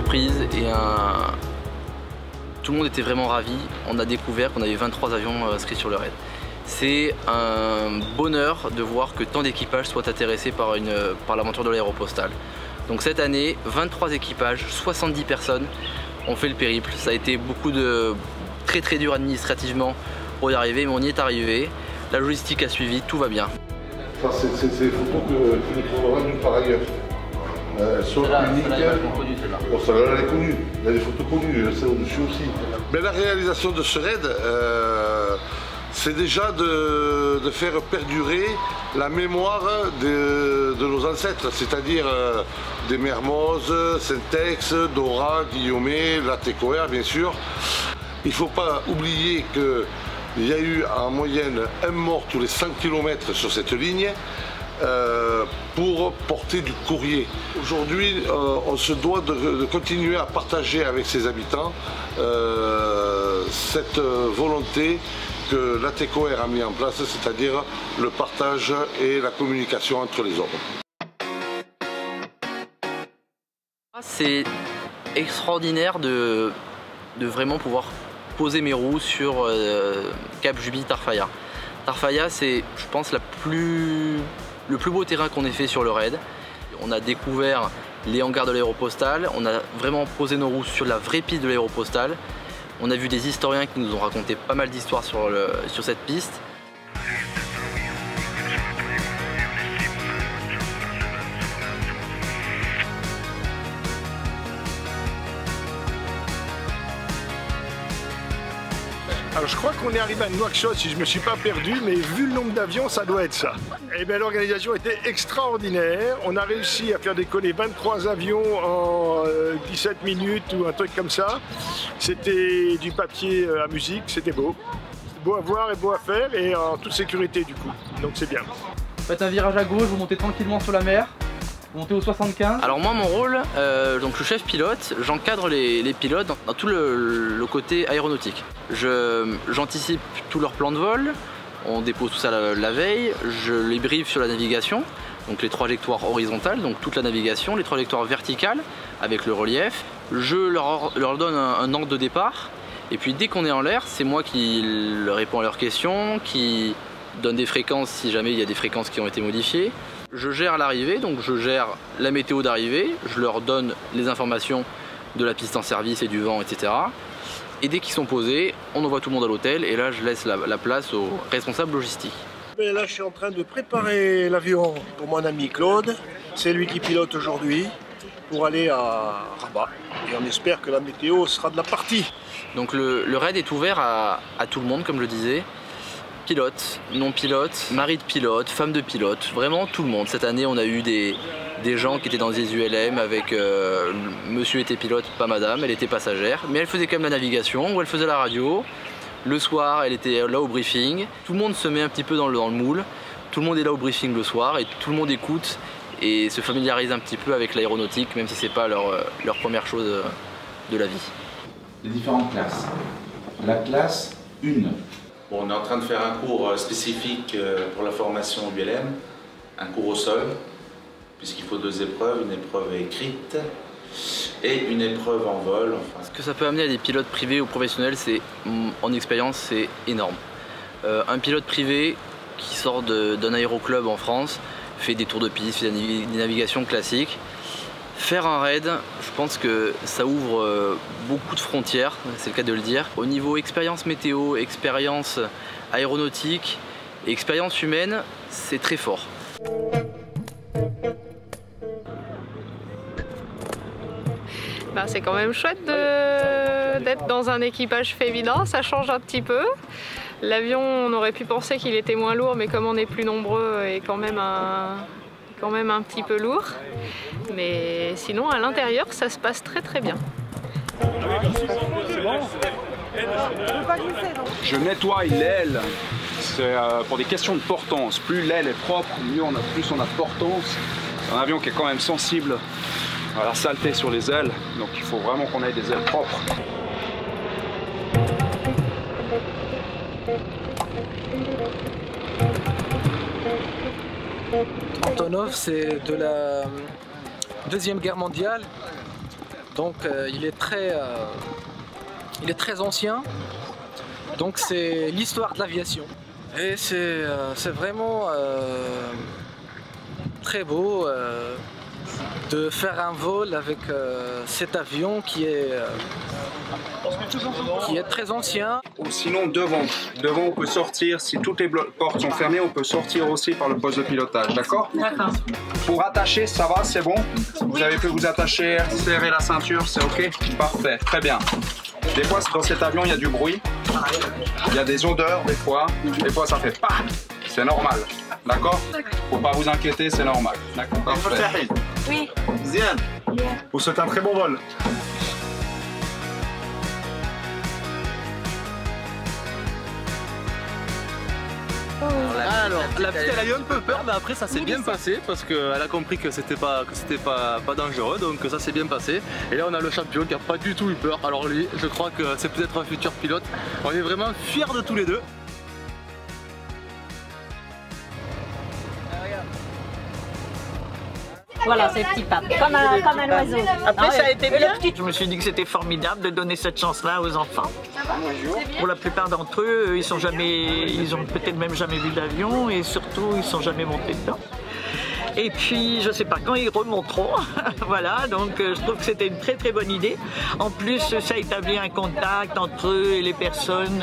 surprise et tout le monde était vraiment ravi. On a découvert qu'on avait 23 avions inscrits sur le raid. C'est un bonheur de voir que tant d'équipages soient intéressés par l'aventure de l'aéropostale. Donc cette année, 23 équipages, 70 personnes ont fait le périple. Ça a été beaucoup de très dur administrativement pour y arriver, mais on y est arrivé. La logistique a suivi, tout va bien. C'est des photos que tu ne trouveras nulle part ailleurs. Elles sont uniques. Bon, celle-là, elle est connue. Il y a des photos connues, celle au-dessus aussi. Mais la réalisation de ce raid, c'est déjà de faire perdurer la mémoire de nos ancêtres, c'est-à-dire des Mermoz, Syntex, Dora, Guillaumet, la TECOR bien sûr. Il ne faut pas oublier qu'il y a eu en moyenne un mort tous les 100 km sur cette ligne pour porter du courrier. Aujourd'hui, on se doit de continuer à partager avec ses habitants cette volonté que la TECOR a mis en place, c'est-à-dire le partage et la communication entre les ordres. C'est extraordinaire de vraiment pouvoir poser mes roues sur Cap Juby Tarfaya. Tarfaya, c'est, je pense, le plus beau terrain qu'on ait fait sur le raid. On a découvert les hangars de l'aéropostale, on a vraiment posé nos roues sur la vraie piste de l'aéropostale. On a vu des historiens qui nous ont raconté pas mal d'histoires sur cette piste. Alors je crois qu'on est arrivé à Nouakchott, si je ne me suis pas perdu, mais vu le nombre d'avions, ça doit être ça. Et bien l'organisation était extraordinaire. On a réussi à faire décoller 23 avions en 17 minutes ou un truc comme ça. C'était du papier à musique, c'était beau. Beau à voir et beau à faire et en toute sécurité du coup. Donc c'est bien. Faites un virage à gauche, vous montez tranquillement sur la mer. Monter au 75. Alors moi mon rôle, donc je suis chef pilote, j'encadre les pilotes dans tout le côté aéronautique. J'anticipe tout leur plan de vol, on dépose tout ça la veille, je les briefe sur la navigation, donc les trajectoires horizontales, donc toute la navigation, les trajectoires verticales avec le relief. Je leur donne un ordre de départ et puis dès qu'on est en l'air, c'est moi qui réponds à leurs questions, qui donne des fréquences si jamais il y a des fréquences qui ont été modifiées. Je gère l'arrivée, donc je gère la météo d'arrivée, je leur donne les informations de la piste en service et du vent, etc. Et dès qu'ils sont posés, on envoie tout le monde à l'hôtel et là je laisse la place aux responsables logistiques. Et là je suis en train de préparer l'avion pour mon ami Claude, c'est lui qui pilote aujourd'hui pour aller à Rabat. Et on espère que la météo sera de la partie. Donc le raid est ouvert à tout le monde comme je disais. Pilote, non-pilote, mari de pilote, femme de pilote, vraiment tout le monde. Cette année, on a eu des gens qui étaient dans des ULM avec monsieur était pilote, pas madame, elle était passagère, mais elle faisait quand même la navigation ou elle faisait la radio. Le soir, elle était là au briefing. Tout le monde se met un petit peu dans le moule. Tout le monde est là au briefing le soir et tout le monde écoute et se familiarise un petit peu avec l'aéronautique, même si c'est pas leur première chose de la vie. Les différentes classes. La classe 1. Bon, on est en train de faire un cours spécifique pour la formation ULM, un cours au sol, puisqu'il faut 2 épreuves, une épreuve écrite et une épreuve en vol. Enfin. Ce que ça peut amener à des pilotes privés ou professionnels, en expérience, c'est énorme. Un pilote privé qui sort d'un aéroclub en France, fait des tours de piste, fait des navigations classiques. Faire un raid, je pense que ça ouvre beaucoup de frontières, c'est le cas de le dire. Au niveau expérience météo, expérience aéronautique et expérience humaine, c'est très fort. C'est quand même chouette d'être dans un équipage féminin, ça change un petit peu. L'avion, on aurait pu penser qu'il était moins lourd, mais comme on est plus nombreux, est quand même un petit peu lourd. Mais sinon, à l'intérieur, ça se passe très bien. Je nettoie l'aile, c'est pour des questions de portance. Plus l'aile est propre, plus on a de portance. C'est un avion qui est quand même sensible à la saleté sur les ailes, donc il faut vraiment qu'on ait des ailes propres. Antonov, c'est de la Deuxième Guerre mondiale. Donc il est très ancien. Donc c'est l'histoire de l'aviation. Et c'est vraiment très beau de faire un vol avec cet avion qui est très ancien. Ou sinon devant on peut sortir, si toutes les portes sont fermées, on peut sortir aussi par le poste de pilotage, d'accord? D'accord. Pour attacher, ça va, c'est bon? Vous avez pu vous attacher, serrer la ceinture, c'est ok? Parfait, très bien. Des fois dans cet avion il y a du bruit, il y a des odeurs des fois ça fait pas. C'est normal, d'accord? Faut pas vous inquiéter, c'est normal. D'accord. Parfait. Oui. Ziane, vous souhaitez un très bon vol. Alors, la petite elle a eu un peu peur, mais après ça s'est bien passé parce qu'elle a compris que c'était pas dangereux, donc ça s'est bien passé. Et là on a le champion qui a pas du tout eu peur. Alors lui, je crois que c'est peut-être un futur pilote. On est vraiment fiers de tous les deux. Voilà, c'est petit pape, comme un oiseau. Après, ça a été bien. Je me suis dit que c'était formidable de donner cette chance-là aux enfants. Pour la plupart d'entre eux, ils ont peut-être même jamais vu d'avion et surtout, ils ne sont jamais montés dedans. Et puis, je ne sais pas quand ils remonteront. Voilà, donc je trouve que c'était une très très bonne idée. En plus, ça établit un contact entre eux et les personnes,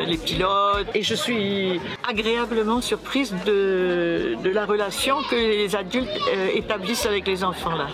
les pilotes. Et je suis agréablement surprise de la relation que les adultes établissent avec les enfants là.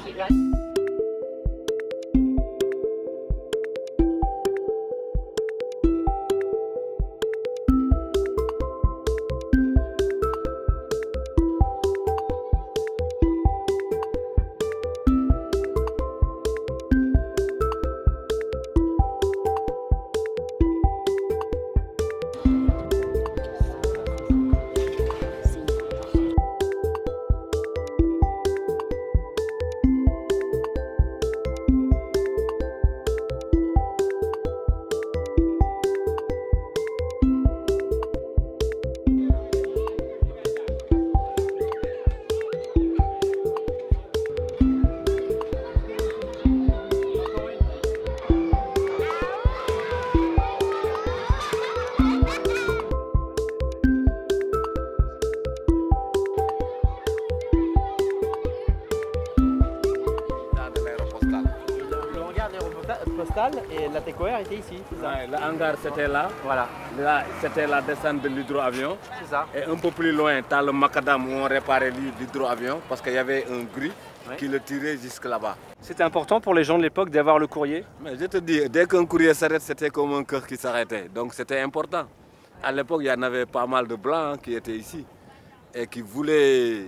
Et la TECOR était ici, c'est ça? Ouais, l'hangar c'était là. Voilà. Là, c'était la descente de l'hydroavion. C'est ça. Et un peu plus loin, tu as le macadam où on réparait l'hydroavion parce qu'il y avait un grue qui le tirait jusque là-bas. C'était important pour les gens de l'époque d'avoir le courrier? Mais je te dis, dès qu'un courrier s'arrête, c'était comme un cœur qui s'arrêtait. Donc c'était important. À l'époque, il y en avait pas mal de blancs qui étaient ici et qui voulaient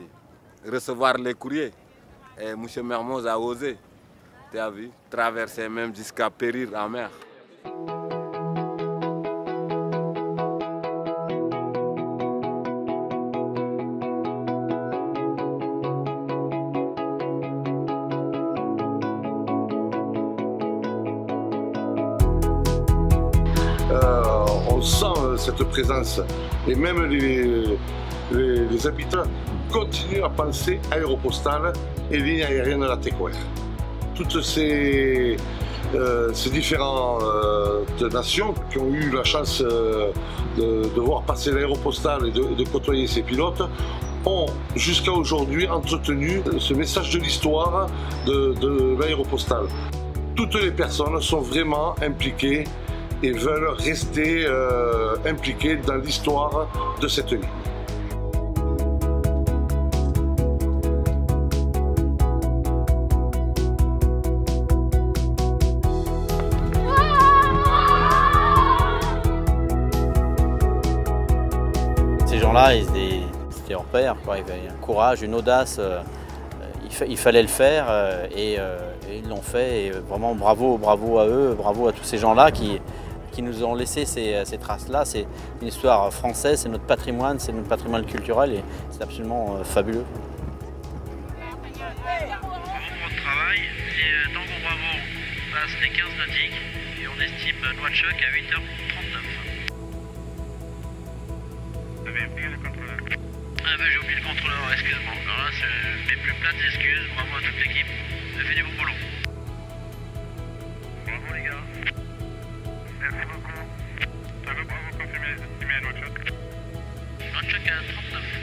recevoir les courriers. Et M. Mermoz a osé. Tu as vu, traverser même jusqu'à périr en mer. On sent cette présence et même les habitants continuent à penser aéropostale et ligne aérienne de la TECOR. Toutes ces différentes nations qui ont eu la chance de voir passer l'aéropostale et de côtoyer ces pilotes ont jusqu'à aujourd'hui entretenu ce message de l'histoire de l'aéropostale. Toutes les personnes sont vraiment impliquées et veulent rester impliquées dans l'histoire de cette ligne. Ces gens-là, c'était leur père, quoi. Il y avait un courage, une audace, il fallait le faire et ils l'ont fait. Et vraiment bravo à eux, bravo à tous ces gens-là qui nous ont laissé ces traces-là. C'est une histoire française, c'est notre patrimoine culturel et c'est absolument fabuleux. Travail, et Tango Bravo passe les 15 nautiques et on estime noix de choc à 8h39. Ah ben j'ai oublié le contrôleur, excuse-moi. Alors là, c'est mes plus plates excuses, bravo à toute l'équipe, elle fait du bon boulot. gars. Merci beaucoup. Bravo, confirmé Noachok. Noachok à 39.